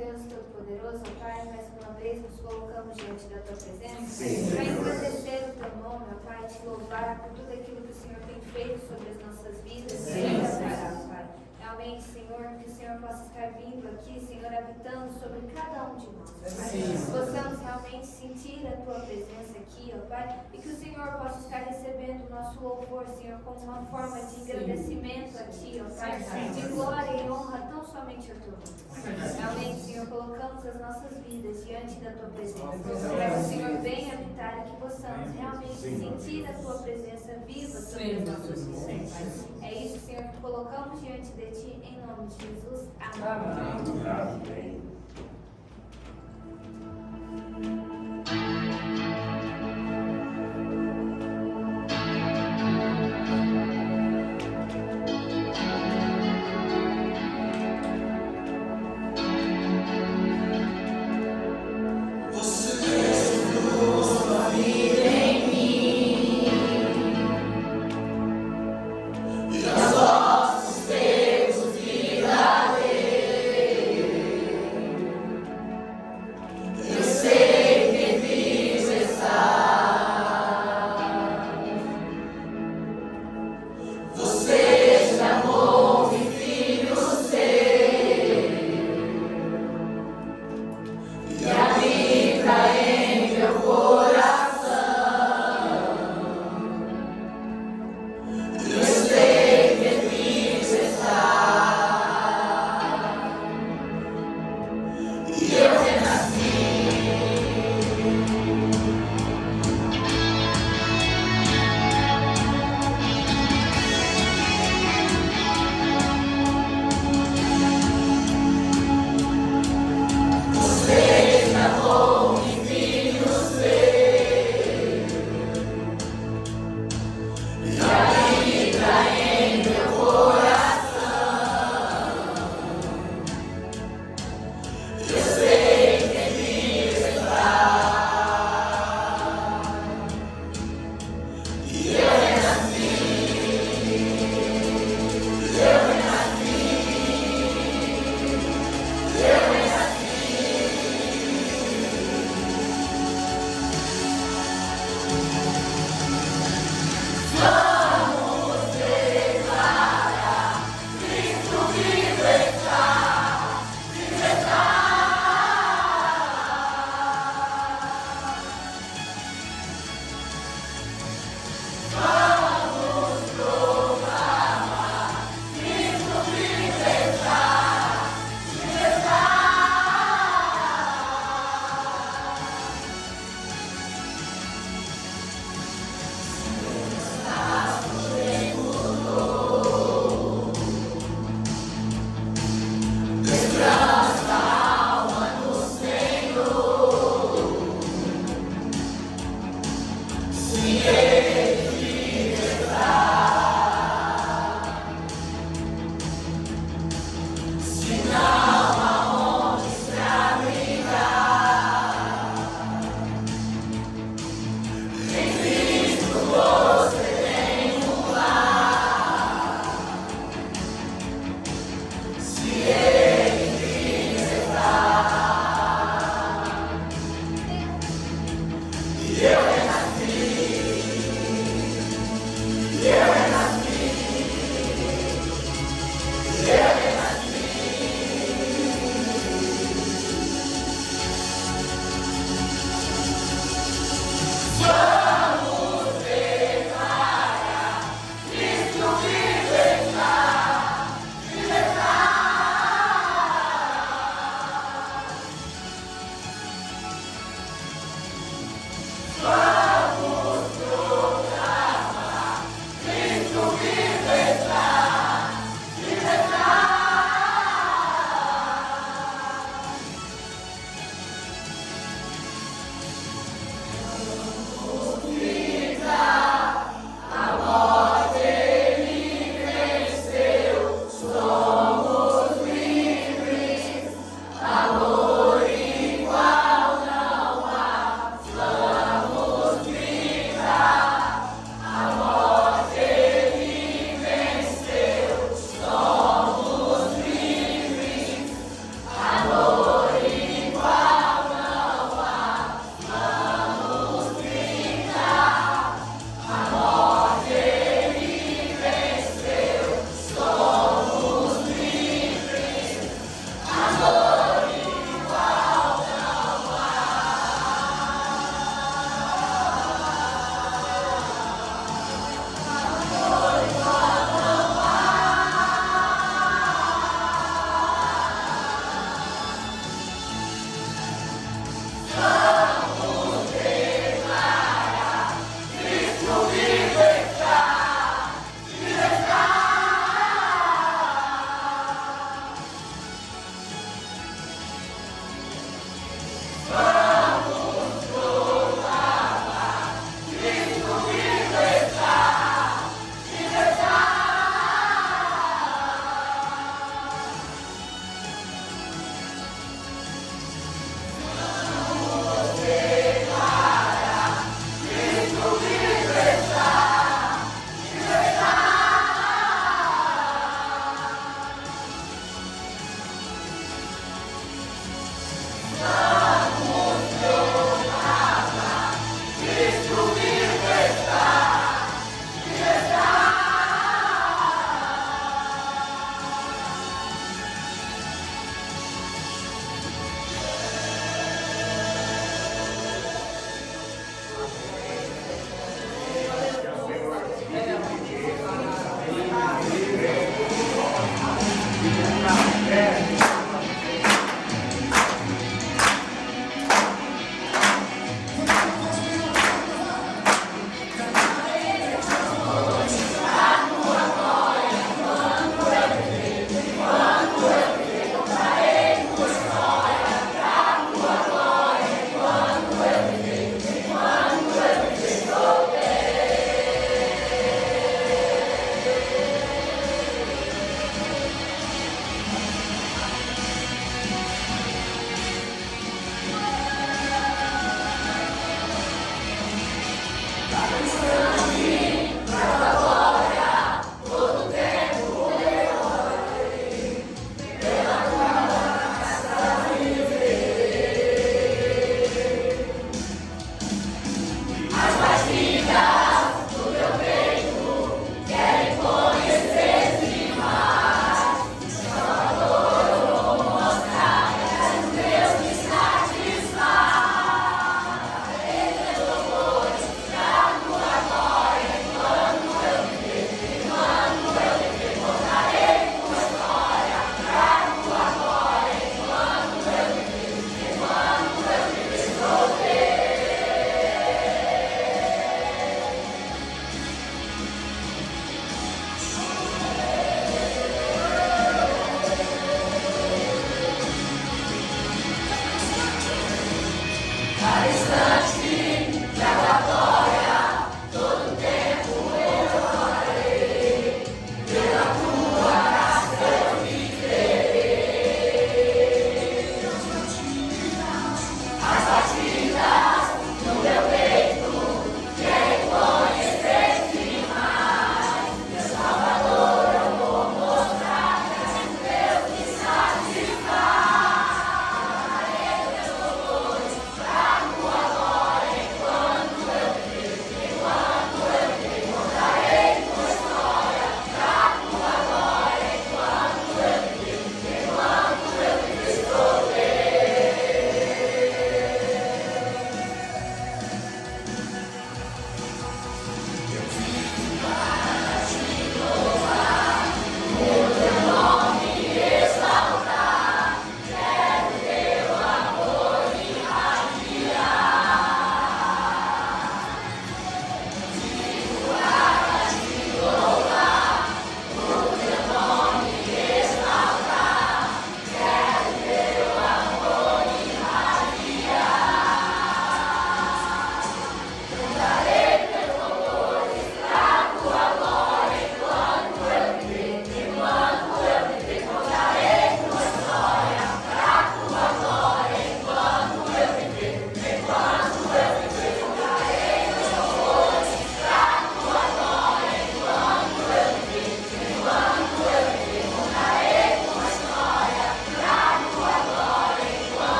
Deus Todo-Poderoso, ó Pai, mais uma vez nos colocamos diante da Tua presença para engrandecer o Teu nome, ó Pai, te louvar por tudo aquilo que o Senhor tem feito sobre as nossas vidas e ainda fará, Pai. Realmente, Senhor, que o Senhor possa estar vindo aqui, Senhor, habitando sobre cada um de nós, Pai. Que possamos realmente sentir a Tua presença aqui, ó Pai, e que o Senhor possa estar recebendo o nosso louvor, Senhor, como uma forma de engrandecimento a Ti, ó Pai, de glória e honra tão somente a Tua. Realmente, Senhor, colocamos as nossas vidas diante da Tua presença, para que o Senhor venha habitar e que possamos realmente sentir a Tua presença viva sobre as nossas vidas, Pai. É isso, Senhor, que colocamos diante de Ti, em nome de Jesus. Amém. Amém. Nossos tempos vida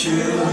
Filho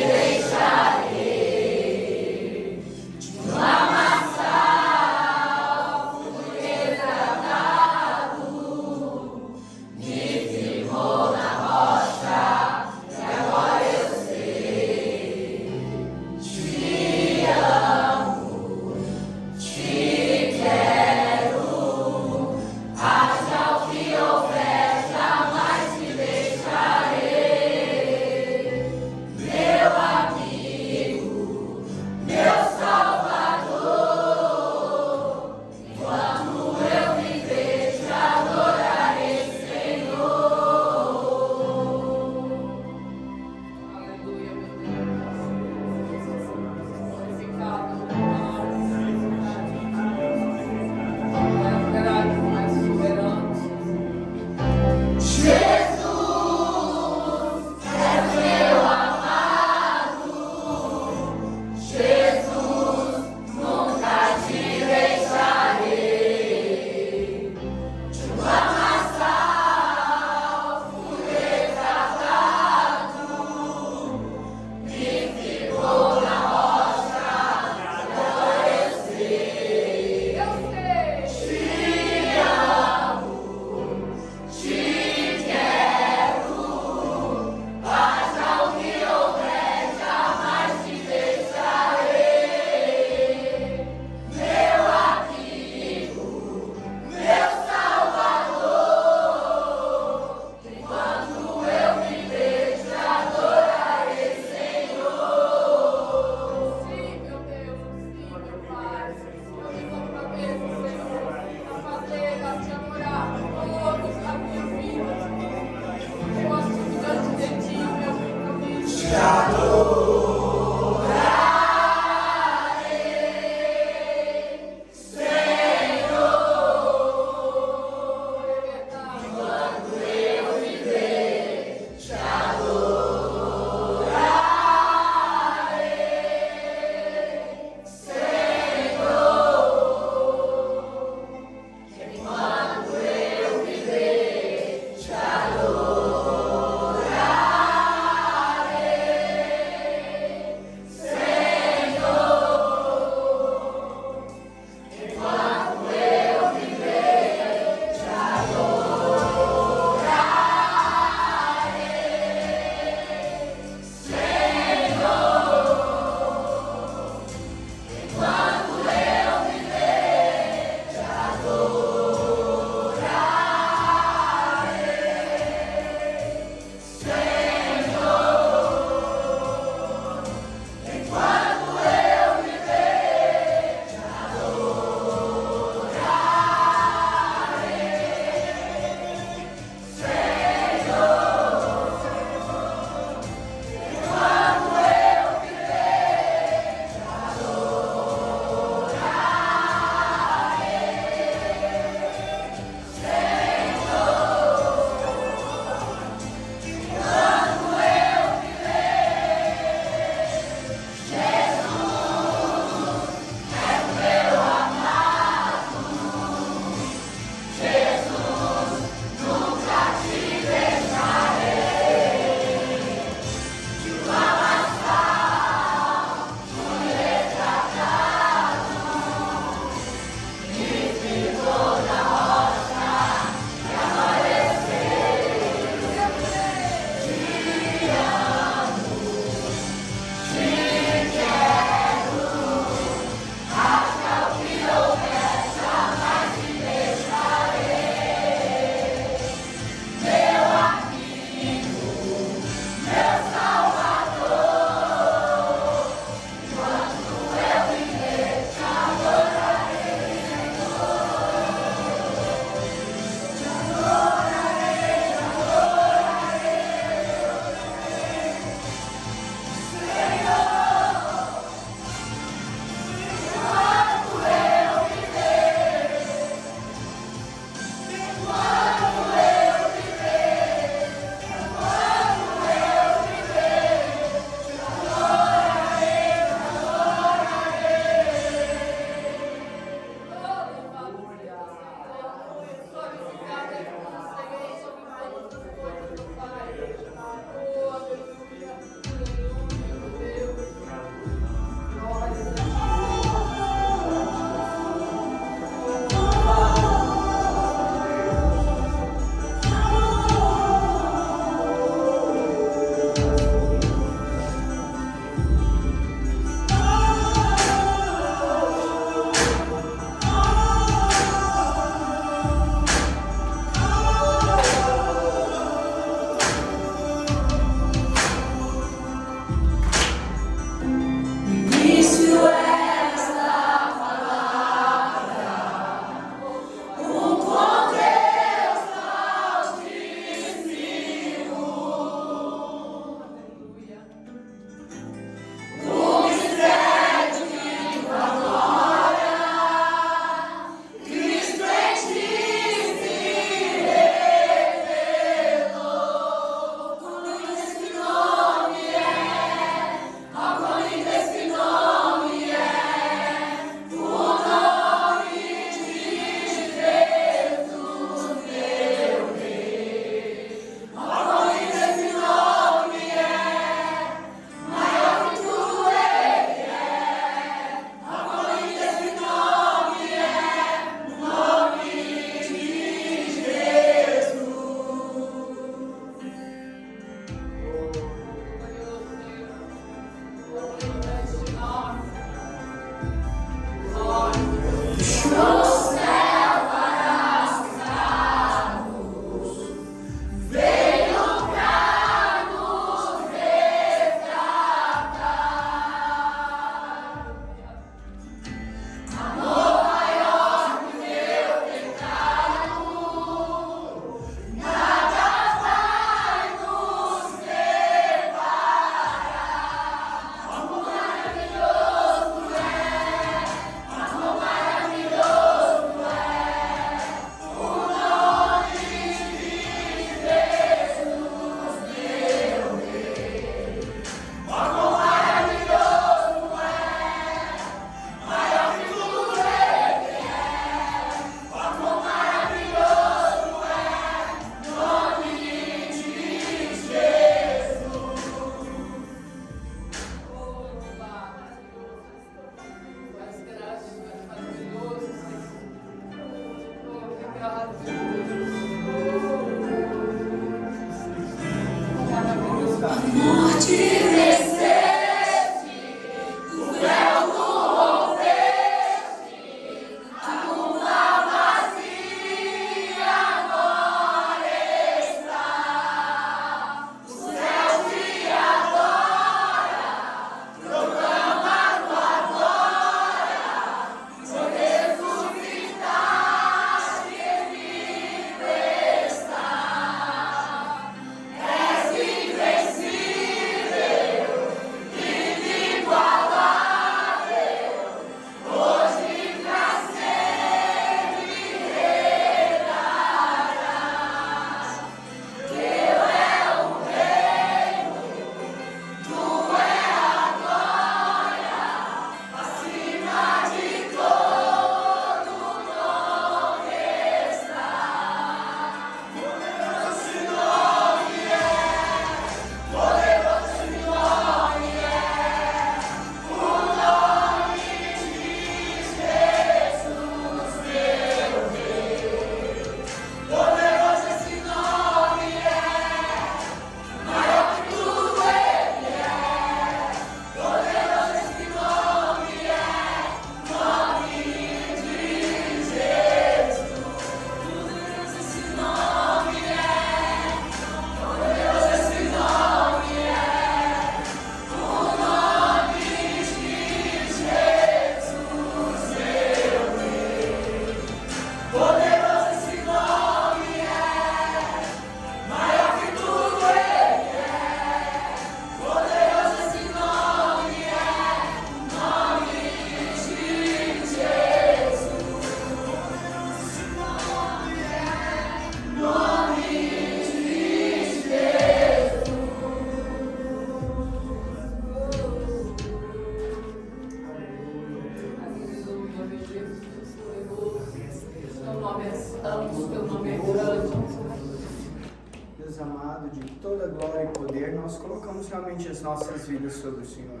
Deus amado, de toda glória e poder, nós colocamos realmente as nossas vidas sobre o Senhor.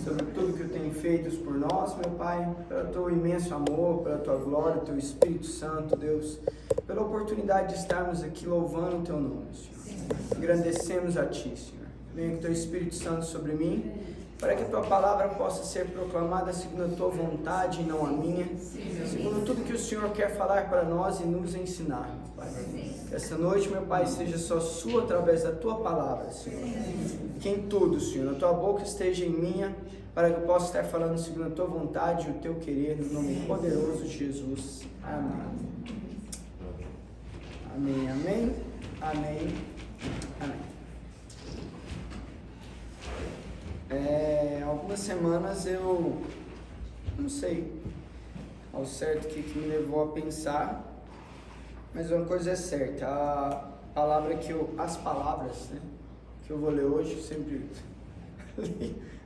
Sobre tudo que o tem feito por nós, meu Pai, pelo teu imenso amor, pela tua glória, teu Espírito Santo, Deus, pela oportunidade de estarmos aqui louvando o teu nome, Senhor. Engrandecemos a ti, Senhor. Venha que teu Espírito Santo sobre mim, para que a tua palavra possa ser proclamada segundo a tua vontade e não a minha, segundo tudo que o Senhor quer falar para nós e nos ensinar, meu Pai. Que essa noite, meu Pai, seja só sua através da tua palavra, Senhor. Que em tudo, Senhor, a tua boca esteja em minha, para que eu possa estar falando segundo a tua vontade e o teu querer, no nome poderoso de Jesus. Amém. Amém, amém, amém, amém. Algumas semanas eu não sei ao certo o que me levou a pensar, mas uma coisa é certa, as palavras, né, que eu vou ler hoje, sempre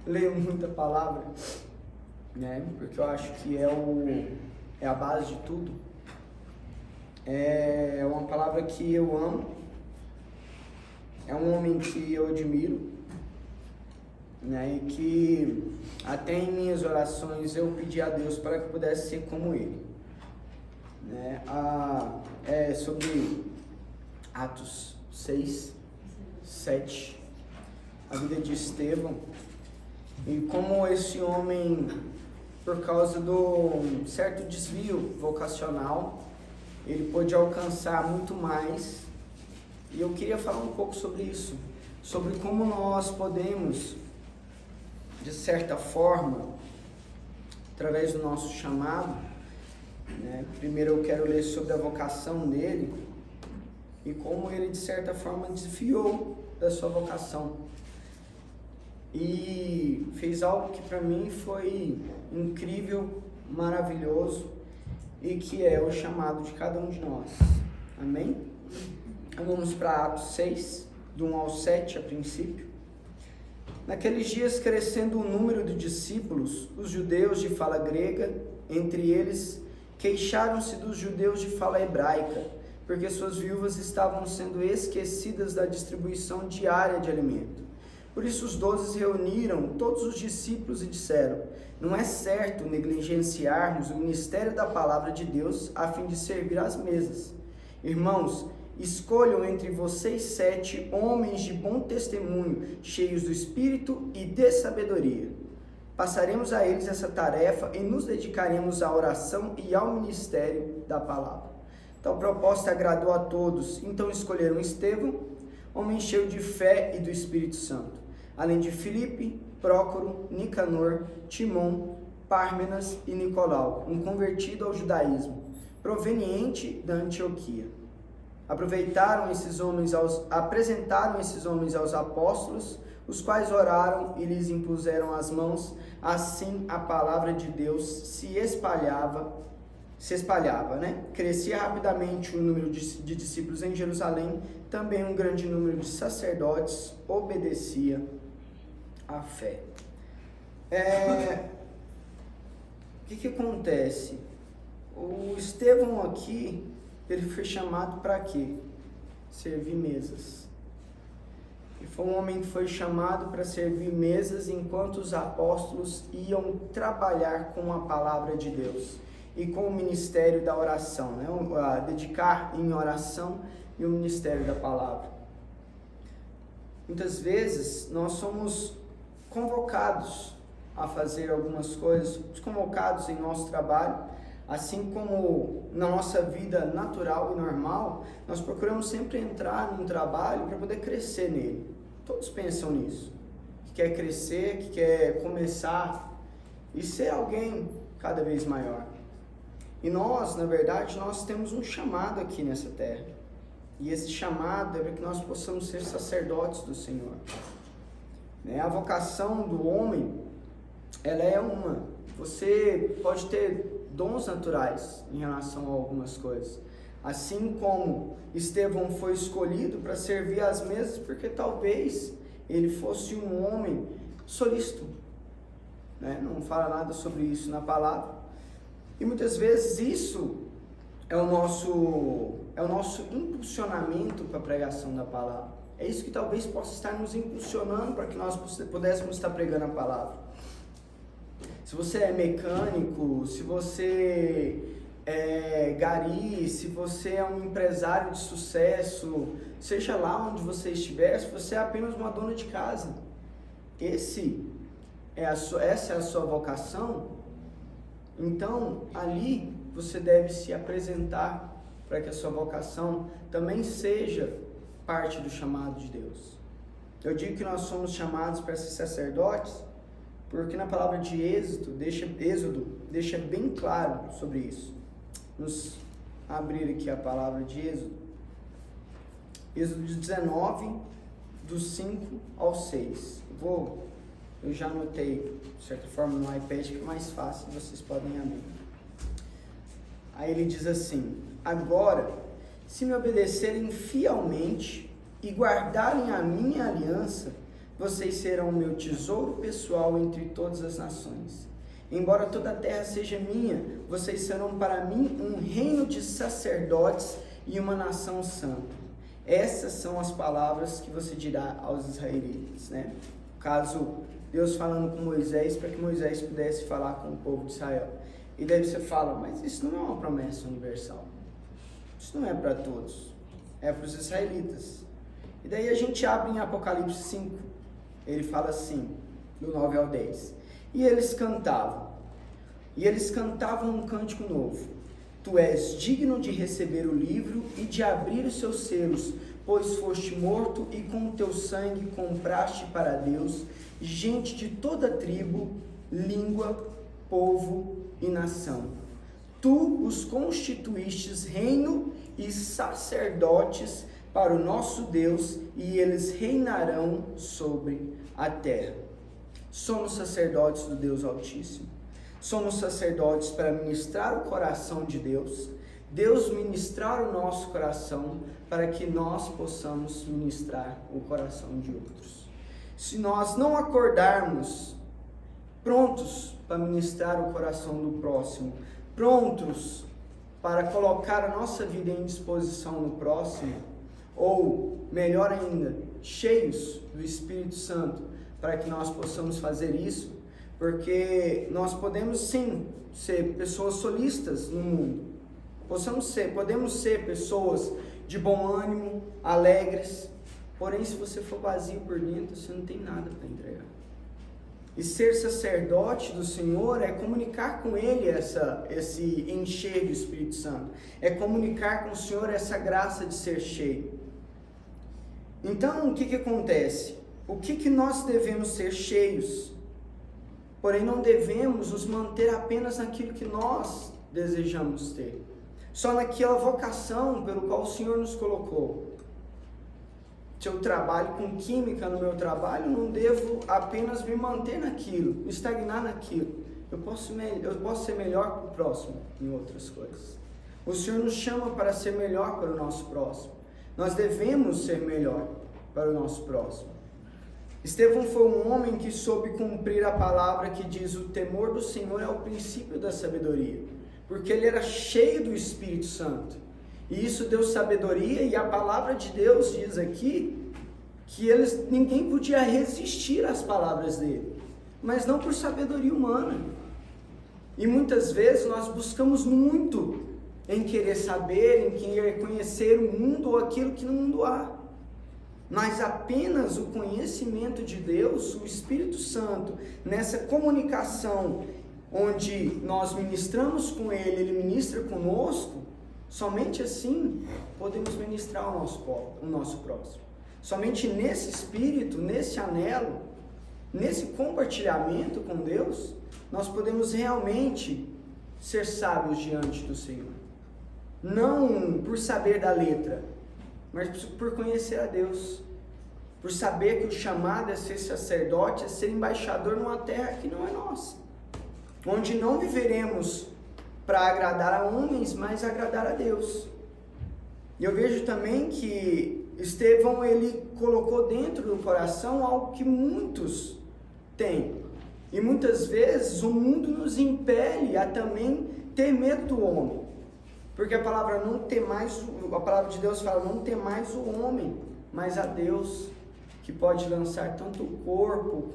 leio muita palavra, né, porque eu acho que é a base de tudo. É uma palavra que eu amo, é um homem que eu admiro, né, e que até em minhas orações eu pedi a Deus para que eu pudesse ser como ele, né? É sobre Atos 6, 7, a vida de Estevão, e como esse homem, por causa do certo desvio vocacional, ele pôde alcançar muito mais, e eu queria falar um pouco sobre isso, sobre como nós podemos, de certa forma, através do nosso chamado, né? Primeiro eu quero ler sobre a vocação dele e como ele, de certa forma, desviou da sua vocação e fez algo que para mim foi incrível, maravilhoso, e que é o chamado de cada um de nós. Amém? Então vamos para Atos 6, do 1 ao 7 a princípio. Naqueles dias, crescendo o número de discípulos, os judeus de fala grega, entre eles, queixaram-se dos judeus de fala hebraica, porque suas viúvas estavam sendo esquecidas da distribuição diária de alimento. Por isso os 12 reuniram todos os discípulos e disseram: não é certo negligenciarmos o ministério da palavra de Deus a fim de servir às mesas. Irmãos, escolham entre vocês 7 homens de bom testemunho, cheios do Espírito e de sabedoria. Passaremos a eles essa tarefa e nos dedicaremos à oração e ao ministério da palavra. Tal proposta agradou a todos, então escolheram Estevão, homem cheio de fé e do Espírito Santo, além de Filipe, Prócoro, Nicanor, Timon, Pármenas e Nicolau, um convertido ao judaísmo, proveniente da Antioquia. Apresentaram esses homens aos apóstolos, os quais oraram e lhes impuseram as mãos. Assim a palavra de Deus se espalhava, né? Crescia rapidamente o número de discípulos em Jerusalém, também um grande número de sacerdotes obedecia à fé. O que acontece? O Estevão aqui, ele foi chamado para quê? Servir mesas. E foi um homem que foi chamado para servir mesas enquanto os apóstolos iam trabalhar com a palavra de Deus e com o ministério da oração, né? Dedicar em oração e o ministério da palavra. Muitas vezes nós somos convocados a fazer algumas coisas, convocados em nosso trabalho, assim como na nossa vida natural e normal, nós procuramos sempre entrar num trabalho para poder crescer nele. Todos pensam nisso, que quer crescer, que quer começar e ser alguém cada vez maior. E nós, na verdade, nós temos um chamado aqui nessa terra. E esse chamado é para que nós possamos ser sacerdotes do Senhor. A vocação do homem, ela é uma. Você pode ter dons naturais em relação a algumas coisas. Assim como Estevão foi escolhido para servir às mesas, porque talvez ele fosse um homem solícito. Não fala nada sobre isso na palavra. E muitas vezes isso é o nosso impulsionamento para a pregação da palavra. É isso que talvez possa estar nos impulsionando para que nós pudéssemos estar pregando a palavra. Se você é mecânico, se você é gari, se você é um empresário de sucesso, seja lá onde você estiver, se você é apenas uma dona de casa, essa é a sua vocação, então ali você deve se apresentar para que a sua vocação também seja parte do chamado de Deus. Eu digo que nós somos chamados para ser sacerdotes, porque na palavra de Êxodo deixa bem claro sobre isso. Vamos abrir aqui a palavra de Êxodo. Êxodo 19, do 5 ao 6. Eu já anotei, de certa forma, no iPad, que é mais fácil, vocês podem abrir. Aí ele diz assim: agora, se me obedecerem fielmente e guardarem a minha aliança, vocês serão o meu tesouro pessoal entre todas as nações. Embora toda a terra seja minha, vocês serão para mim um reino de sacerdotes e uma nação santa. Essas são as palavras que você dirá aos israelitas, né? Caso Deus falando com Moisés, para que Moisés pudesse falar com o povo de Israel. E daí você fala, mas isso não é uma promessa universal. Isso não é para todos. É para os israelitas. E daí a gente abre em Apocalipse 5. Ele fala assim, do 9 ao 10. E eles cantavam um cântico novo. Tu és digno de receber o livro e de abrir os seus selos, pois foste morto e com o teu sangue compraste para Deus gente de toda tribo, língua, povo e nação. Tu os constituístes reino e sacerdotes para o nosso Deus, e eles reinarão sobre a terra. Somos sacerdotes do Deus Altíssimo. Somos sacerdotes para ministrar o coração de Deus. Deus ministrar o nosso coração para que nós possamos ministrar o coração de outros. Se nós não acordarmos prontos para ministrar o coração do próximo, prontos para colocar a nossa vida em disposição no próximo, ou melhor ainda, cheios do Espírito Santo para que nós possamos fazer isso, porque nós podemos sim ser pessoas solistas no mundo, podemos ser pessoas de bom ânimo, alegres, porém se você for vazio por dentro, você não tem nada para entregar. E ser sacerdote do Senhor é comunicar com Ele esse encher do Espírito Santo, é comunicar com o Senhor essa graça de ser cheio. Então, o que acontece? O que nós devemos ser cheios? Porém, não devemos nos manter apenas naquilo que nós desejamos ter, só naquela vocação pelo qual o Senhor nos colocou. Se eu trabalho com química no meu trabalho, não devo apenas me manter naquilo, estagnar naquilo. Eu posso ser melhor para o próximo em outras coisas. O Senhor nos chama para ser melhor para o nosso próximo. Nós devemos ser melhor para o nosso próximo. Estevão foi um homem que soube cumprir a palavra que diz: o temor do Senhor é o princípio da sabedoria, porque ele era cheio do Espírito Santo, e isso deu sabedoria. E a palavra de Deus diz aqui que ninguém podia resistir às palavras dele, mas não por sabedoria humana. E muitas vezes nós buscamos muito em querer saber, em querer conhecer o mundo ou aquilo que no mundo há. Mas apenas o conhecimento de Deus, o Espírito Santo, nessa comunicação onde nós ministramos com Ele, Ele ministra conosco, somente assim podemos ministrar o nosso próximo. Somente nesse espírito, nesse anelo, nesse compartilhamento com Deus, nós podemos realmente ser sábios diante do Senhor. Não por saber da letra, mas por conhecer a Deus, por saber que o chamado é ser sacerdote, é ser embaixador numa terra que não é nossa, onde não viveremos para agradar a homens, mas agradar a Deus. E eu vejo também que Estevão, ele colocou dentro do coração algo que muitos têm, e muitas vezes o mundo nos impele a também ter medo do homem. Porque a palavra de Deus fala: não temais o homem, mas a Deus, que pode lançar tanto o corpo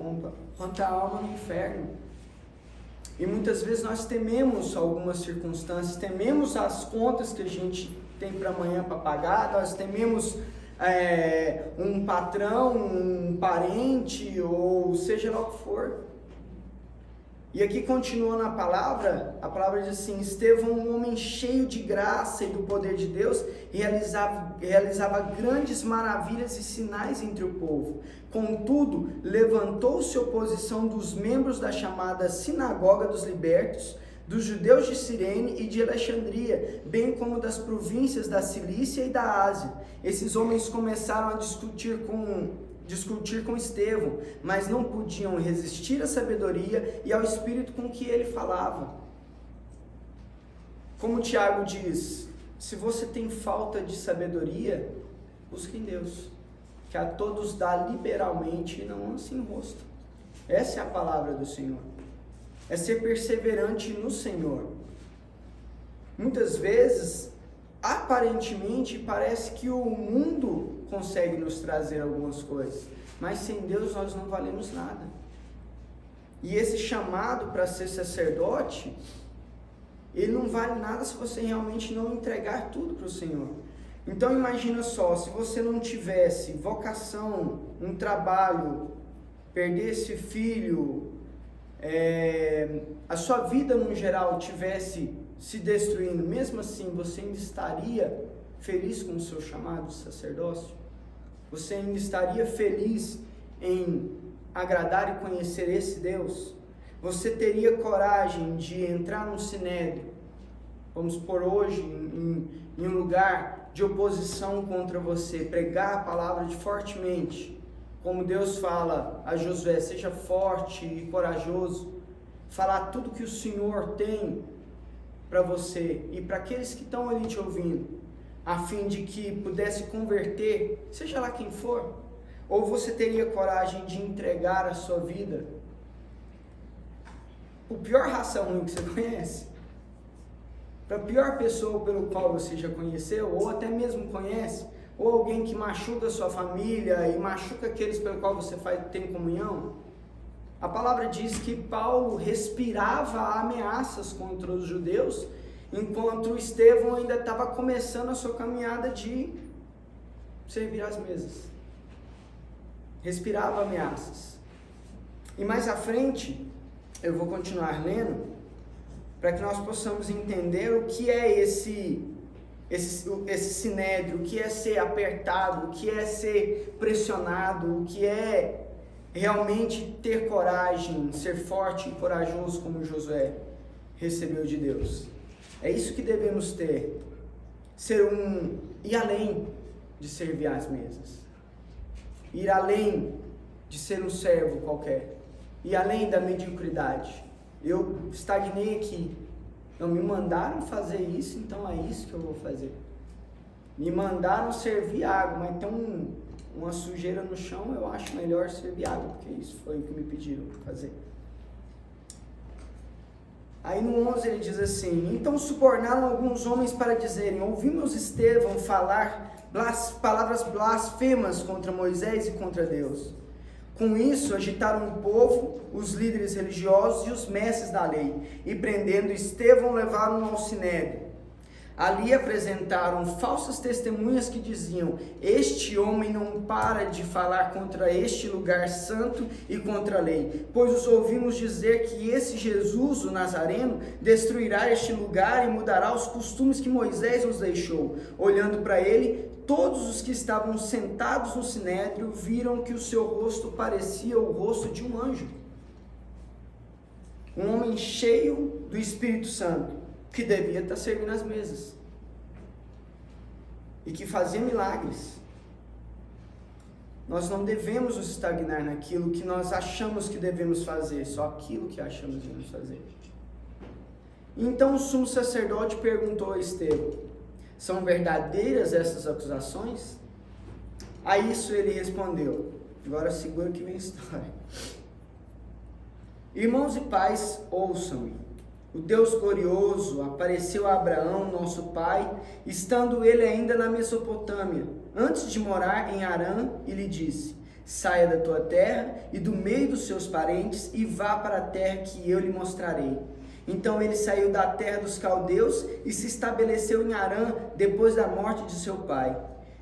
quanto a alma no inferno. E muitas vezes nós tememos algumas circunstâncias, tememos as contas que a gente tem para amanhã para pagar, nós tememos um patrão, um parente, ou seja lá o que for. E aqui continua na palavra, a palavra diz assim: Estevão, um homem cheio de graça e do poder de Deus, realizava grandes maravilhas e sinais entre o povo. Contudo, levantou-se oposição dos membros da chamada Sinagoga dos Libertos, dos judeus de Cirene e de Alexandria, bem como das províncias da Cilícia e da Ásia. Esses homens começaram a discutir com Estevão, mas não podiam resistir à sabedoria e ao espírito com que ele falava. Como Tiago diz: se você tem falta de sabedoria, busque em Deus, que a todos dá liberalmente e não lance em rosto. Essa é a palavra do Senhor, é ser perseverante no Senhor. Muitas vezes, aparentemente, parece que o mundo consegue nos trazer algumas coisas, mas sem Deus nós não valemos nada. E esse chamado para ser sacerdote, ele não vale nada se você realmente não entregar tudo para o Senhor. Então imagina só, se você não tivesse vocação, um trabalho, perdesse filho, a sua vida no geral tivesse se destruindo, mesmo assim você ainda estaria feliz com o seu chamado de sacerdócio? Você ainda estaria feliz em agradar e conhecer esse Deus? Você teria coragem de entrar no sinédrio, vamos por hoje, em um lugar de oposição contra você, pregar a palavra fortemente, como Deus fala a Josué: seja forte e corajoso, falar tudo que o Senhor tem para você e para aqueles que estão ali te ouvindo, a fim de que pudesse converter, seja lá quem for? Ou você teria coragem de entregar a sua vida para o pior raça ruim que você conhece, para a pior pessoa pelo qual você já conheceu, ou até mesmo conhece, ou alguém que machuca a sua família e machuca aqueles pelo qual você tem comunhão, a palavra diz que Paulo respirava ameaças contra os judeus, enquanto Estevão ainda estava começando a sua caminhada de servir às mesas. Respirava ameaças. E mais à frente, eu vou continuar lendo, para que nós possamos entender o que é esse sinédrio, o que é ser apertado, o que é ser pressionado, o que é realmente ter coragem, ser forte e corajoso como Josué recebeu de Deus. É isso que devemos ter, ir além de servir às mesas, ir além de ser um servo qualquer, ir além da mediocridade. Eu estagnei aqui, não me mandaram fazer isso, então é isso que eu vou fazer. Me mandaram servir água, mas tem uma sujeira no chão, eu acho melhor servir água, porque isso foi o que me pediram para fazer. Aí no 11 ele diz assim: então subornaram alguns homens para dizerem: ouvimos Estevão falar palavras blasfemas contra Moisés e contra Deus. Com isso agitaram o povo, os líderes religiosos e os mestres da lei, e prendendo Estevão levaram-no ao sinédrio. Ali apresentaram falsas testemunhas que diziam: este homem não para de falar contra este lugar santo e contra a lei, pois os ouvimos dizer que esse Jesus, o Nazareno, destruirá este lugar e mudará os costumes que Moisés nos deixou. Olhando para ele, todos os que estavam sentados no sinédrio viram que o seu rosto parecia o rosto de um anjo. Um homem cheio do Espírito Santo, que devia estar servindo as mesas e que fazia milagres. Nós não devemos nos estagnar naquilo que nós achamos que devemos fazer, só aquilo que achamos que devemos fazer. Então o sumo sacerdote perguntou a Estevão: são verdadeiras essas acusações? A isso ele respondeu. Agora segura que vem a história. Irmãos e pais, ouçam-me. O Deus glorioso apareceu a Abraão, nosso pai, estando ele ainda na Mesopotâmia, antes de morar em Harã, e lhe disse: saia da tua terra e do meio dos seus parentes e vá para a terra que eu lhe mostrarei. Então ele saiu da terra dos caldeus e se estabeleceu em Harã depois da morte de seu pai.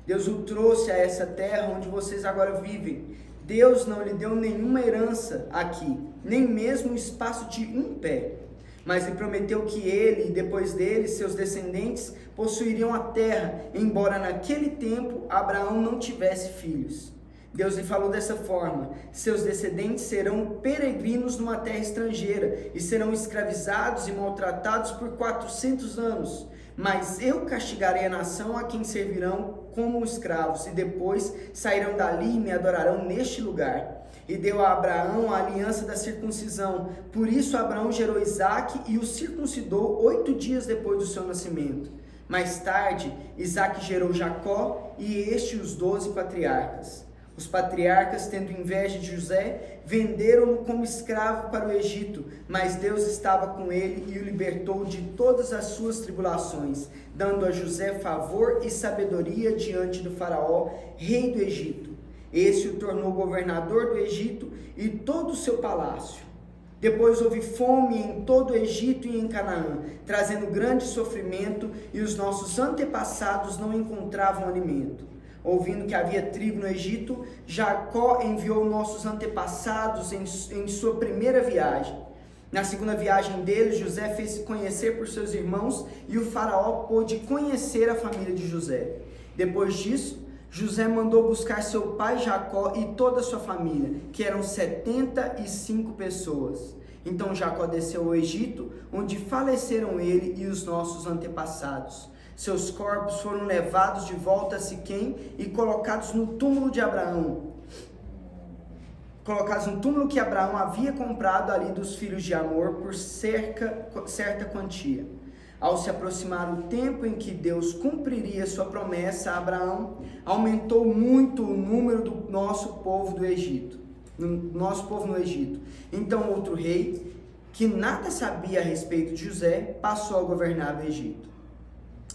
Deus o trouxe a essa terra onde vocês agora vivem. Deus não lhe deu nenhuma herança aqui, nem mesmo o espaço de um pé. Mas lhe prometeu que ele e depois dele, seus descendentes, possuiriam a terra, embora naquele tempo Abraão não tivesse filhos. Deus lhe falou dessa forma: seus descendentes serão peregrinos numa terra estrangeira e serão escravizados e maltratados por 400 anos. Mas eu castigarei a nação a quem servirão como escravos, e depois sairão dali e me adorarão neste lugar. E deu a Abraão a aliança da circuncisão. Por isso Abraão gerou Isaque e o circuncidou 8 dias depois do seu nascimento. Mais tarde, Isaque gerou Jacó e este os 12 patriarcas. Os patriarcas, tendo inveja de José, venderam-no como escravo para o Egito, mas Deus estava com ele e o libertou de todas as suas tribulações, dando a José favor e sabedoria diante do faraó, rei do Egito. Esse o tornou governador do Egito e todo o seu palácio. Depois houve fome em todo o Egito e em Canaã, trazendo grande sofrimento, e os nossos antepassados não encontravam alimento. Ouvindo que havia trigo no Egito, Jacó enviou nossos antepassados em sua primeira viagem. Na segunda viagem deles, José fez-se conhecer por seus irmãos, e o faraó pôde conhecer a família de José. Depois disso, José mandou buscar seu pai Jacó e toda a sua família, que eram 75 pessoas. Então Jacó desceu ao Egito, onde faleceram ele e os nossos antepassados. Seus corpos foram levados de volta a Siquém e colocados no túmulo de Abraão. Colocados no túmulo que Abraão havia comprado ali dos filhos de Amor por certa quantia. Ao se aproximar o tempo em que Deus cumpriria sua promessa a Abraão, aumentou muito o número do nosso povo no Egito. Então outro rei, que nada sabia a respeito de José, passou a governar o Egito.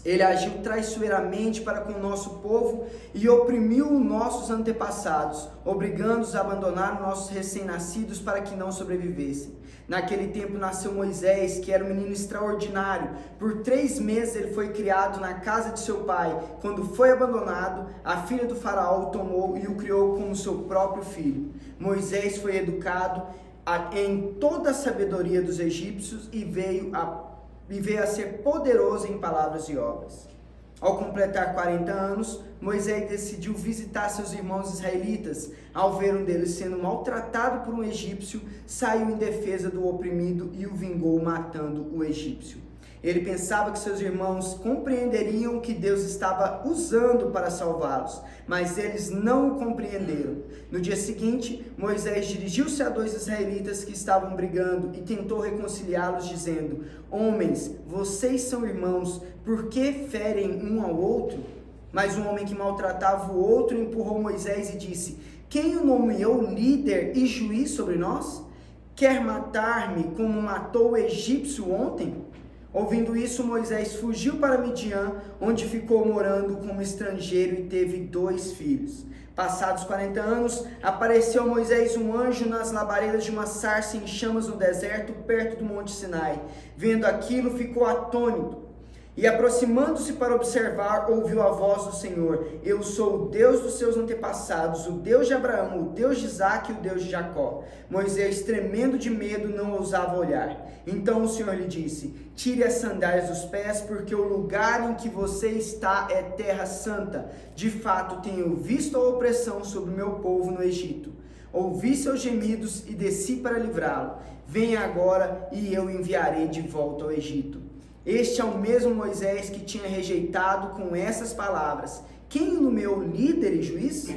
Ele agiu traiçoeiramente para com o nosso povo e oprimiu nossos antepassados, obrigando-os a abandonar nossos recém-nascidos para que não sobrevivessem. Naquele tempo nasceu Moisés, que era um menino extraordinário. Por 3 meses ele foi criado na casa de seu pai. Quando foi abandonado, a filha do faraó o tomou e o criou como seu próprio filho. Moisés foi educado em toda a sabedoria dos egípcios e veio a ser poderoso em palavras e obras. Ao completar 40 anos, Moisés decidiu visitar seus irmãos israelitas. Ao ver um deles sendo maltratado por um egípcio, saiu em defesa do oprimido e o vingou matando o egípcio. Ele pensava que seus irmãos compreenderiam o que Deus estava usando para salvá-los, mas eles não o compreenderam. No dia seguinte, Moisés dirigiu-se a 2 israelitas que estavam brigando e tentou reconciliá-los, dizendo: Homens, vocês são irmãos, por que ferem um ao outro? Mas um homem que maltratava o outro empurrou Moisés e disse: Quem o nomeou líder e juiz sobre nós? Quer matar-me como matou o egípcio ontem? Ouvindo isso, Moisés fugiu para Midian, onde ficou morando como estrangeiro e teve 2 filhos. Passados 40 anos, apareceu a Moisés um anjo nas labaredas de uma sarça em chamas no deserto, perto do Monte Sinai. Vendo aquilo, ficou atônito. E aproximando-se para observar, ouviu a voz do Senhor: Eu sou o Deus dos seus antepassados, o Deus de Abraão, o Deus de Isaque e o Deus de Jacó. Moisés, tremendo de medo, não ousava olhar. Então o Senhor lhe disse: Tire as sandálias dos pés, porque o lugar em que você está é terra santa. De fato, tenho visto a opressão sobre o meu povo no Egito. Ouvi seus gemidos e desci para livrá-lo. Venha agora e eu o enviarei de volta ao Egito. Este é o mesmo Moisés que tinha rejeitado com essas palavras: Quem o nomeou líder e juiz?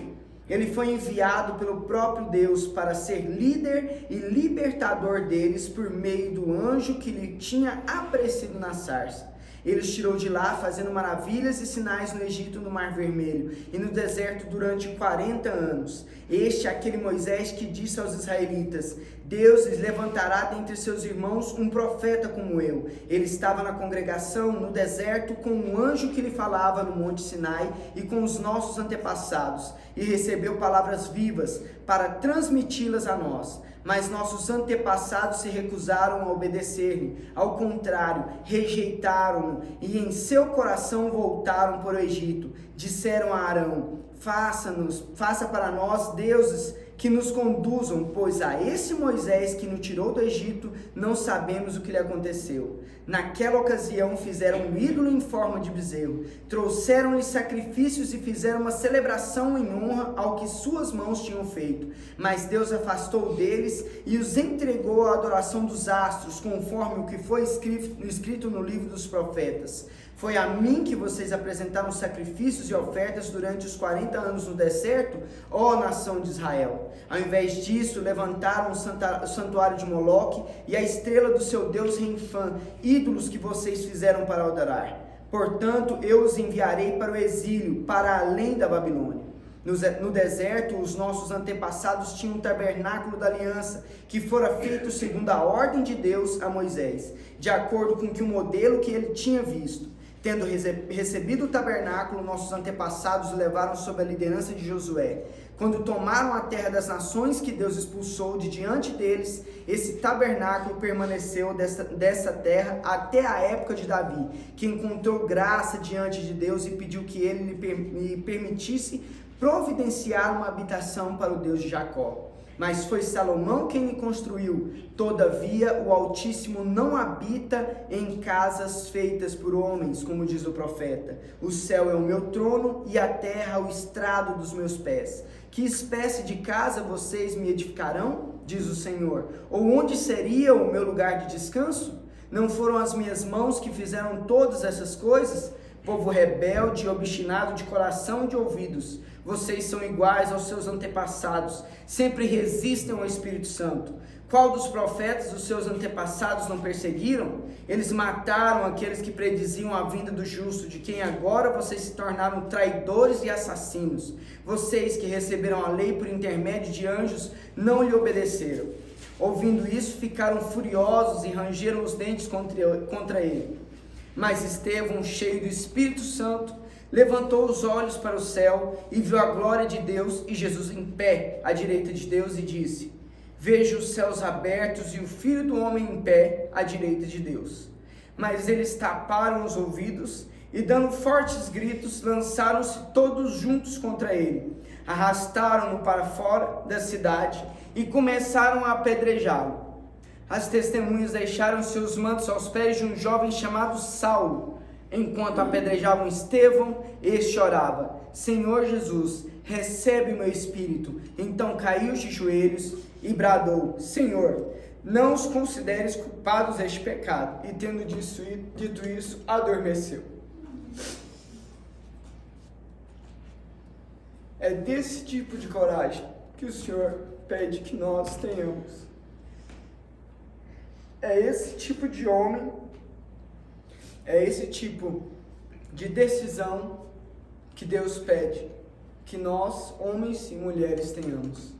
Ele foi enviado pelo próprio Deus para ser líder e libertador deles por meio do anjo que lhe tinha aparecido na sarça. Ele os tirou de lá, fazendo maravilhas e sinais no Egito, no Mar Vermelho e no deserto durante 40 anos. Este é aquele Moisés que disse aos israelitas: Deus lhes levantará dentre seus irmãos um profeta como eu. Ele estava na congregação no deserto com um anjo que lhe falava no Monte Sinai e com os nossos antepassados, e recebeu palavras vivas para transmiti-las a nós. Mas nossos antepassados se recusaram a obedecer-lhe. Ao contrário, rejeitaram-no e em seu coração voltaram para o Egito. Disseram a Arão: Faça para nós deuses que nos conduzam, pois a esse Moisés que nos tirou do Egito não sabemos o que lhe aconteceu. Naquela ocasião fizeram um ídolo em forma de bezerro, trouxeram-lhe sacrifícios e fizeram uma celebração em honra ao que suas mãos tinham feito. Mas Deus afastou deles e os entregou à adoração dos astros, conforme o que foi escrito no livro dos profetas. Foi a mim que vocês apresentaram sacrifícios e ofertas durante os 40 anos no deserto, ó nação de Israel. Ao invés disso, levantaram o santuário de Moloque e a estrela do seu deus Renfã, ídolos que vocês fizeram para adorar. Portanto, eu os enviarei para o exílio, para além da Babilônia. No deserto, os nossos antepassados tinham um tabernáculo da aliança, que fora feito segundo a ordem de Deus a Moisés, de acordo com o modelo que ele tinha visto. Tendo recebido o tabernáculo, nossos antepassados o levaram sob a liderança de Josué. Quando tomaram a terra das nações que Deus expulsou de diante deles, esse tabernáculo permaneceu dessa terra até a época de Davi, que encontrou graça diante de Deus e pediu que ele lhe permitisse providenciar uma habitação para o Deus de Jacó. Mas foi Salomão quem lhe construiu. Todavia, o Altíssimo não habita em casas feitas por homens, como diz o profeta. O céu é o meu trono e a terra o estrado dos meus pés. Que espécie de casa vocês me edificarão? Diz o Senhor. Ou onde seria o meu lugar de descanso? Não foram as minhas mãos que fizeram todas essas coisas? Povo rebelde e obstinado de coração e de ouvidos, vocês são iguais aos seus antepassados, sempre resistem ao Espírito Santo. Qual dos profetas os seus antepassados não perseguiram? Eles mataram aqueles que prediziam a vinda do justo, de quem agora vocês se tornaram traidores e assassinos. Vocês que receberam a lei por intermédio de anjos, não lhe obedeceram. Ouvindo isso, ficaram furiosos e rangeram os dentes contra ele. Mas Estevão, cheio do Espírito Santo, levantou os olhos para o céu e viu a glória de Deus e Jesus em pé à direita de Deus e disse: vejo os céus abertos e o Filho do Homem em pé à direita de Deus. Mas eles taparam os ouvidos e, dando fortes gritos, lançaram-se todos juntos contra ele, arrastaram-no para fora da cidade e começaram a apedrejá-lo. As testemunhas deixaram seus mantos aos pés de um jovem chamado Saulo. Enquanto apedrejavam Estevão, este orava: Senhor Jesus, recebe o meu espírito. Então caiu de joelhos e bradou: Senhor, não os consideres culpados deste pecado. E tendo dito isso, adormeceu. É desse tipo de coragem que o Senhor pede que nós tenhamos. É esse tipo de homem, é esse tipo de decisão que Deus pede que nós, homens e mulheres, tenhamos.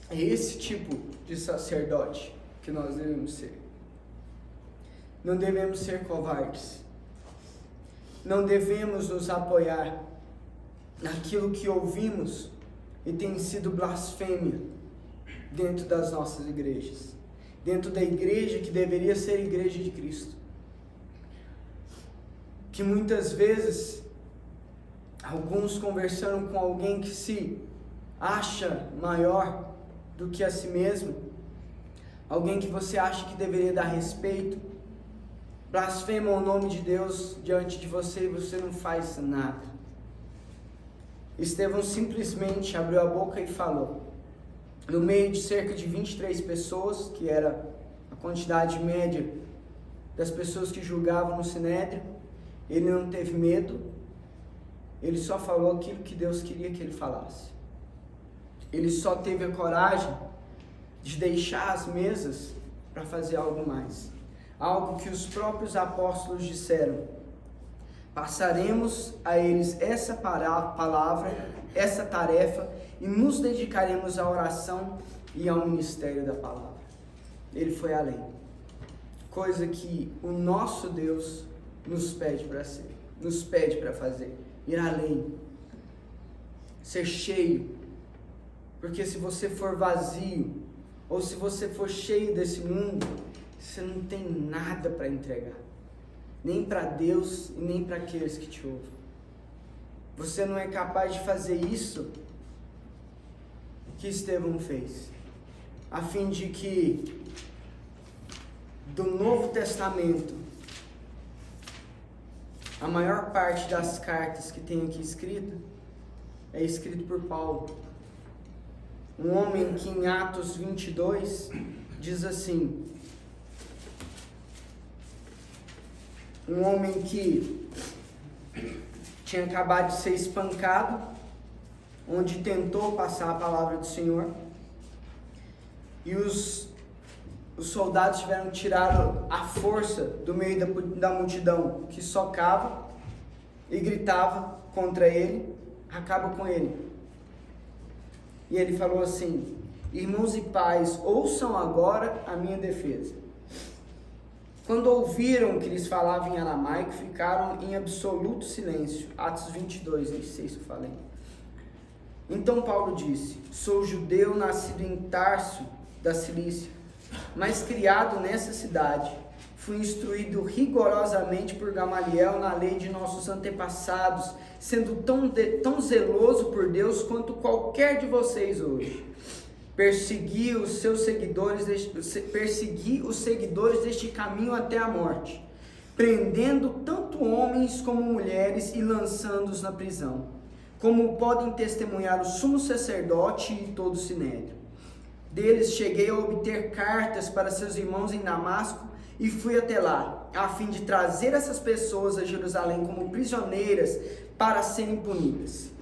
É esse tipo de sacerdote que nós devemos ser. Não devemos ser covardes. Não devemos nos apoiar naquilo que ouvimos e tem sido blasfêmia dentro das nossas igrejas. Dentro da igreja que deveria ser a igreja de Cristo. Que muitas vezes, alguns conversando com alguém que se acha maior do que a si mesmo, alguém que você acha que deveria dar respeito, blasfema o nome de Deus diante de você e você não faz nada. Estevão simplesmente abriu a boca e falou. No meio de cerca de 23 pessoas, que era a quantidade média das pessoas que julgavam no Sinédrio, ele não teve medo, ele só falou aquilo que Deus queria que ele falasse. Ele só teve a coragem de deixar as mesas para fazer algo mais. Algo que os próprios apóstolos disseram: passaremos a eles essa palavra, essa tarefa, e nos dedicaremos à oração e ao ministério da palavra. Ele foi além. Coisa que o nosso Deus nos pede para ser, nos pede para fazer. Ir além. Ser cheio. Porque se você for vazio, ou se você for cheio desse mundo, você não tem nada para entregar. Nem para Deus e nem para aqueles que te ouvem. Você não é capaz de fazer isso que Estevão fez, a fim de que do Novo Testamento, a maior parte das cartas que tem aqui escrita é escrito por Paulo, um homem que em Atos 22 diz assim, um homem que tinha acabado de ser espancado, onde tentou passar a palavra do Senhor, e os soldados tiveram que tirar a força do meio da multidão, que socava e gritava contra ele, acaba com ele. E ele falou assim: irmãos e pais, ouçam agora a minha defesa. Quando ouviram que eles falavam em aramaico, ficaram em absoluto silêncio. Atos 22, 26 que eu falei. Então Paulo disse: sou judeu, nascido em Tarso, da Cilícia, mas criado nessa cidade. Fui instruído rigorosamente por Gamaliel na lei de nossos antepassados, sendo tão zeloso por Deus quanto qualquer de vocês hoje. Persegui os seguidores deste caminho até a morte, prendendo tanto homens como mulheres e lançando-os na prisão, como podem testemunhar o sumo sacerdote e todo o sinédrio. Deles cheguei a obter cartas para seus irmãos em Damasco e fui até lá, a fim de trazer essas pessoas a Jerusalém como prisioneiras para serem punidas.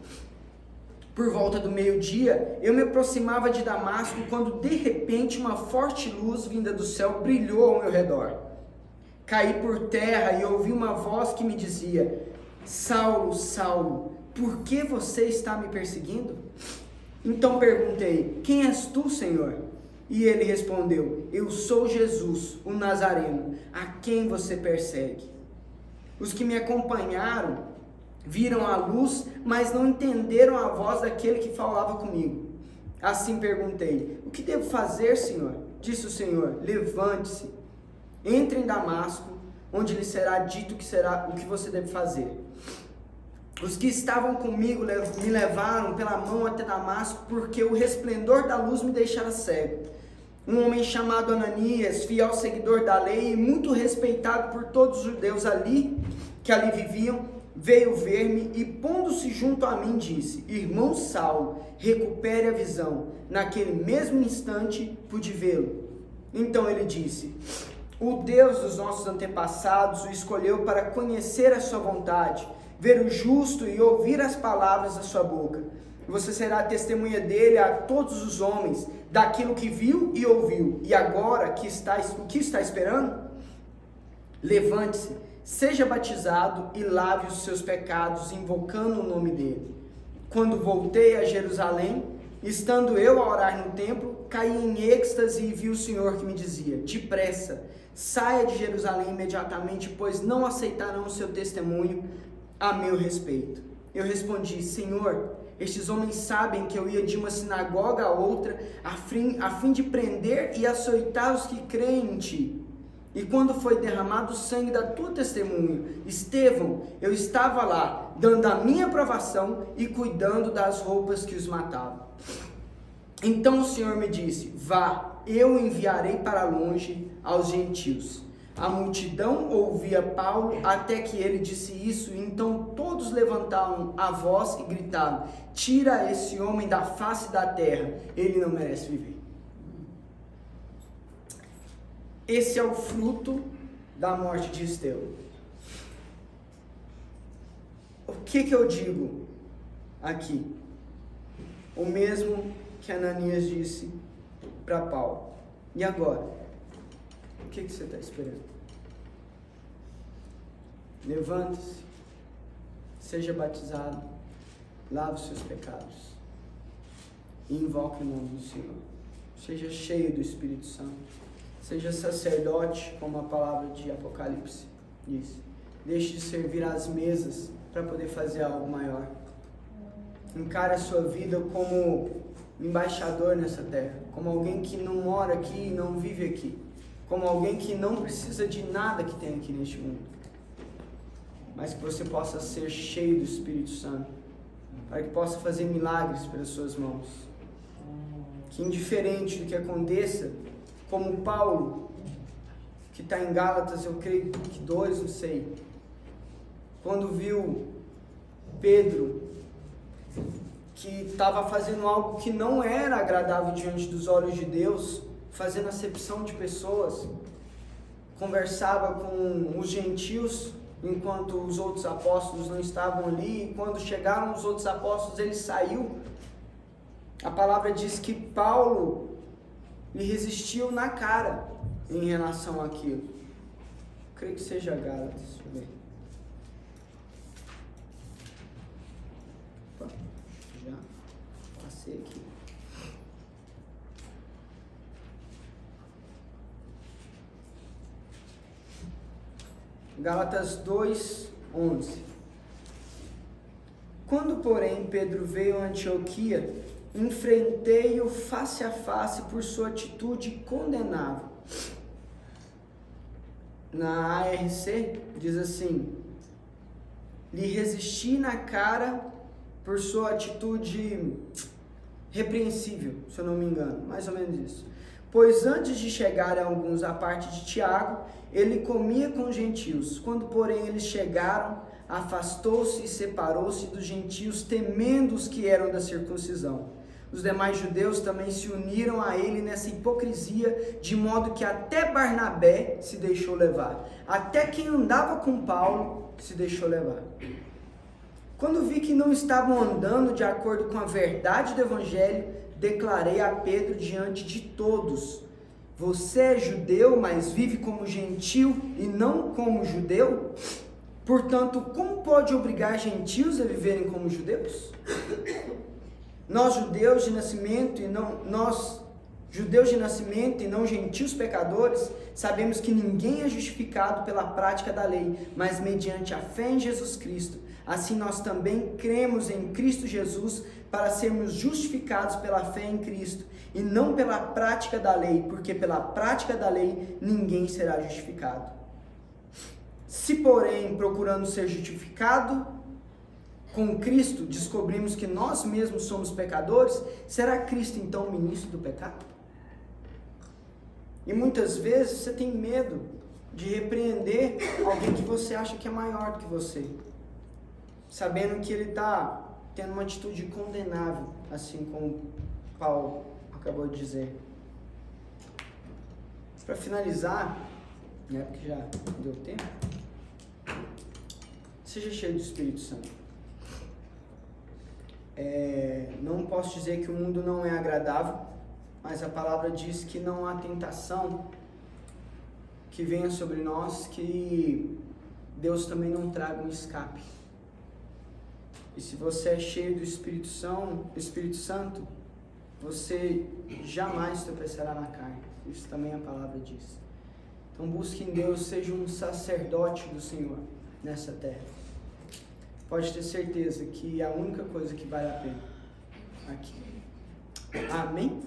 Por volta do meio-dia, eu me aproximava de Damasco quando de repente uma forte luz vinda do céu brilhou ao meu redor. Caí por terra e ouvi uma voz que me dizia: Saulo, Saulo, por que você está me perseguindo? Então perguntei: quem és tu, Senhor? E ele respondeu: eu sou Jesus, o Nazareno, a quem você persegue. Os que me acompanharam viram a luz, mas não entenderam a voz daquele que falava comigo. Assim perguntei: o que devo fazer, Senhor? Disse o Senhor: levante-se, entre em Damasco, onde lhe será dito o que você deve fazer. Os que estavam comigo me levaram pela mão até Damasco, porque o resplendor da luz me deixara cego. Um homem chamado Ananias, fiel seguidor da lei e muito respeitado por todos os judeus que ali viviam, veio ver-me e, pondo-se junto a mim, disse: irmão Saulo, recupere a visão. Naquele mesmo instante pude vê-lo. Então ele disse: o Deus dos nossos antepassados o escolheu para conhecer a sua vontade, ver o justo e ouvir as palavras da sua boca. Você será testemunha dele a todos os homens, daquilo que viu e ouviu. E agora, o que está esperando? Levante-se, seja batizado e lave os seus pecados, invocando o nome dele. Quando voltei a Jerusalém, estando eu a orar no templo, caí em êxtase e vi o Senhor que me dizia: depressa, saia de Jerusalém imediatamente, pois não aceitarão o seu testemunho a meu respeito. Eu respondi: Senhor, estes homens sabem que eu ia de uma sinagoga a outra, a fim de prender e açoitar os que creem em ti. E quando foi derramado o sangue da tua testemunha, Estevão, eu estava lá, dando a minha aprovação e cuidando das roupas que os matavam. Então o Senhor me disse: vá, eu enviarei para longe aos gentios. A multidão ouvia Paulo até que ele disse isso, e então todos levantaram a voz e gritaram: tira esse homem da face da terra, ele não merece viver. Esse é o fruto da morte de Estevão. O que eu digo aqui? O mesmo que Ananias disse para Paulo. E agora? O que você está esperando? Levante-se, seja batizado, lave os seus pecados e invoque o nome do Senhor. Seja cheio do Espírito Santo. Seja sacerdote, como a palavra de Apocalipse diz. Deixe de servir às mesas para poder fazer algo maior. Encare a sua vida como embaixador nessa terra, como alguém que não mora aqui e não vive aqui, como alguém que não precisa de nada que tem aqui neste mundo, mas que você possa ser cheio do Espírito Santo, para que possa fazer milagres pelas suas mãos. Que indiferente do que aconteça, como Paulo, que está em Gálatas, eu creio que 2, não sei, quando viu Pedro, que estava fazendo algo que não era agradável diante dos olhos de Deus, fazendo acepção de pessoas, conversava com os gentios, enquanto os outros apóstolos não estavam ali, e quando chegaram os outros apóstolos, ele saiu. A palavra diz que Paulo lhe resistiu na cara em relação àquilo. Creio que seja Gálatas. Deixa eu ver. Opa, já passei aqui. Gálatas 2:11. Quando, porém, Pedro veio a Antioquia, enfrentei-o face a face por sua atitude condenável. Na ARC diz assim: lhe resisti na cara por sua atitude repreensível, se eu não me engano, mais ou menos isso. Pois antes de chegarem alguns à parte de Tiago, ele comia com os gentios. Quando, porém, eles chegaram, afastou-se e separou-se dos gentios, temendo os que eram da circuncisão. Os demais judeus também se uniram a ele nessa hipocrisia, de modo que até Barnabé se deixou levar. Até quem andava com Paulo se deixou levar. Quando vi que não estavam andando de acordo com a verdade do Evangelho, declarei a Pedro diante de todos: você é judeu, mas vive como gentil e não como judeu? Portanto, como pode obrigar gentios a viverem como judeus? Nós judeus de nascimento e judeus de nascimento e não gentios pecadores, sabemos que ninguém é justificado pela prática da lei, mas mediante a fé em Jesus Cristo. Assim nós também cremos em Cristo Jesus para sermos justificados pela fé em Cristo, e não pela prática da lei, porque pela prática da lei ninguém será justificado. Se, porém, procurando ser justificado com Cristo, descobrimos que nós mesmos somos pecadores, será Cristo então ministro do pecado? E muitas vezes você tem medo de repreender alguém que você acha que é maior do que você, sabendo que ele está tendo uma atitude condenável, assim como Paulo acabou de dizer. Para finalizar, né, porque já deu tempo, seja cheio do Espírito Santo. Não posso dizer que o mundo não é agradável, mas a palavra diz que não há tentação que venha sobre nós que Deus também não traga um escape. E se você é cheio do Espírito Santo, você jamais tropeçará na carne. Isso também a palavra diz. Então busque em Deus, seja um sacerdote do Senhor nessa terra. Pode ter certeza que é a única coisa que vale a pena aqui. Amém?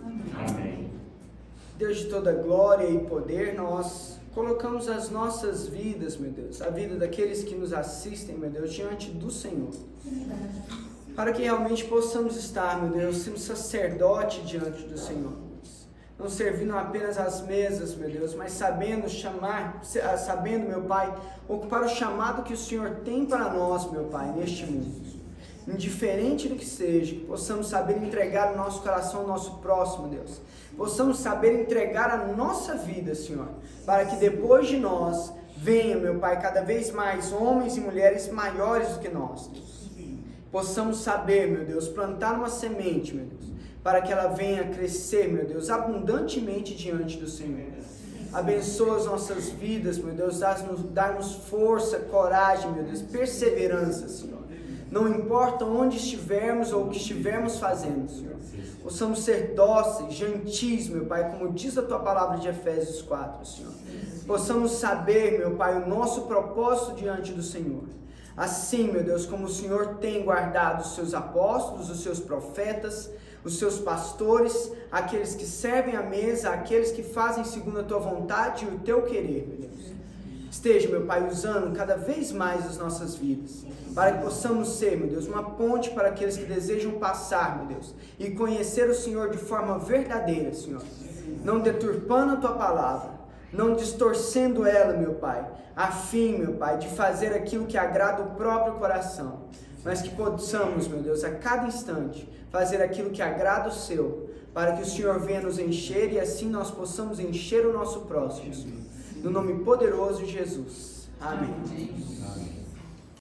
Amém. Deus de toda glória e poder, nós colocamos as nossas vidas, meu Deus, a vida daqueles que nos assistem, meu Deus, diante do Senhor. Para que realmente possamos estar, meu Deus, sendo sacerdote diante do Senhor. Não servindo apenas às mesas, meu Deus, mas sabendo, meu Pai, ocupar o chamado que o Senhor tem para nós, meu Pai, neste mundo. Indiferente do que seja, que possamos saber entregar o nosso coração ao nosso próximo, Deus. Possamos saber entregar a nossa vida, Senhor, para que depois de nós venha, meu Pai, cada vez mais homens e mulheres maiores do que nós, Deus. Possamos saber, meu Deus, plantar uma semente, meu Deus, para que ela venha crescer, meu Deus, abundantemente diante do Senhor. Abençoa as nossas vidas, meu Deus, dá-nos força, coragem, meu Deus, perseverança, Senhor. Não importa onde estivermos ou o que estivermos fazendo, Senhor. Possamos ser dóceis, gentis, meu Pai, como diz a Tua palavra de Efésios 4, Senhor. Possamos saber, meu Pai, o nosso propósito diante do Senhor. Assim, meu Deus, como o Senhor tem guardado os seus apóstolos, os seus profetas, os seus pastores, aqueles que servem à mesa, aqueles que fazem segundo a Tua vontade e o Teu querer, meu Deus. Esteja, meu Pai, usando cada vez mais as nossas vidas, para que possamos ser, meu Deus, uma ponte para aqueles que desejam passar, meu Deus, e conhecer o Senhor de forma verdadeira, Senhor. Não deturpando a Tua palavra, não distorcendo ela, meu Pai, a fim, meu Pai, de fazer aquilo que agrada o próprio coração, mas que possamos, meu Deus, a cada instante, fazer aquilo que agrada o Seu, para que o Senhor venha nos encher e assim nós possamos encher o nosso próximo, Senhor. No nome poderoso de Jesus. Amém.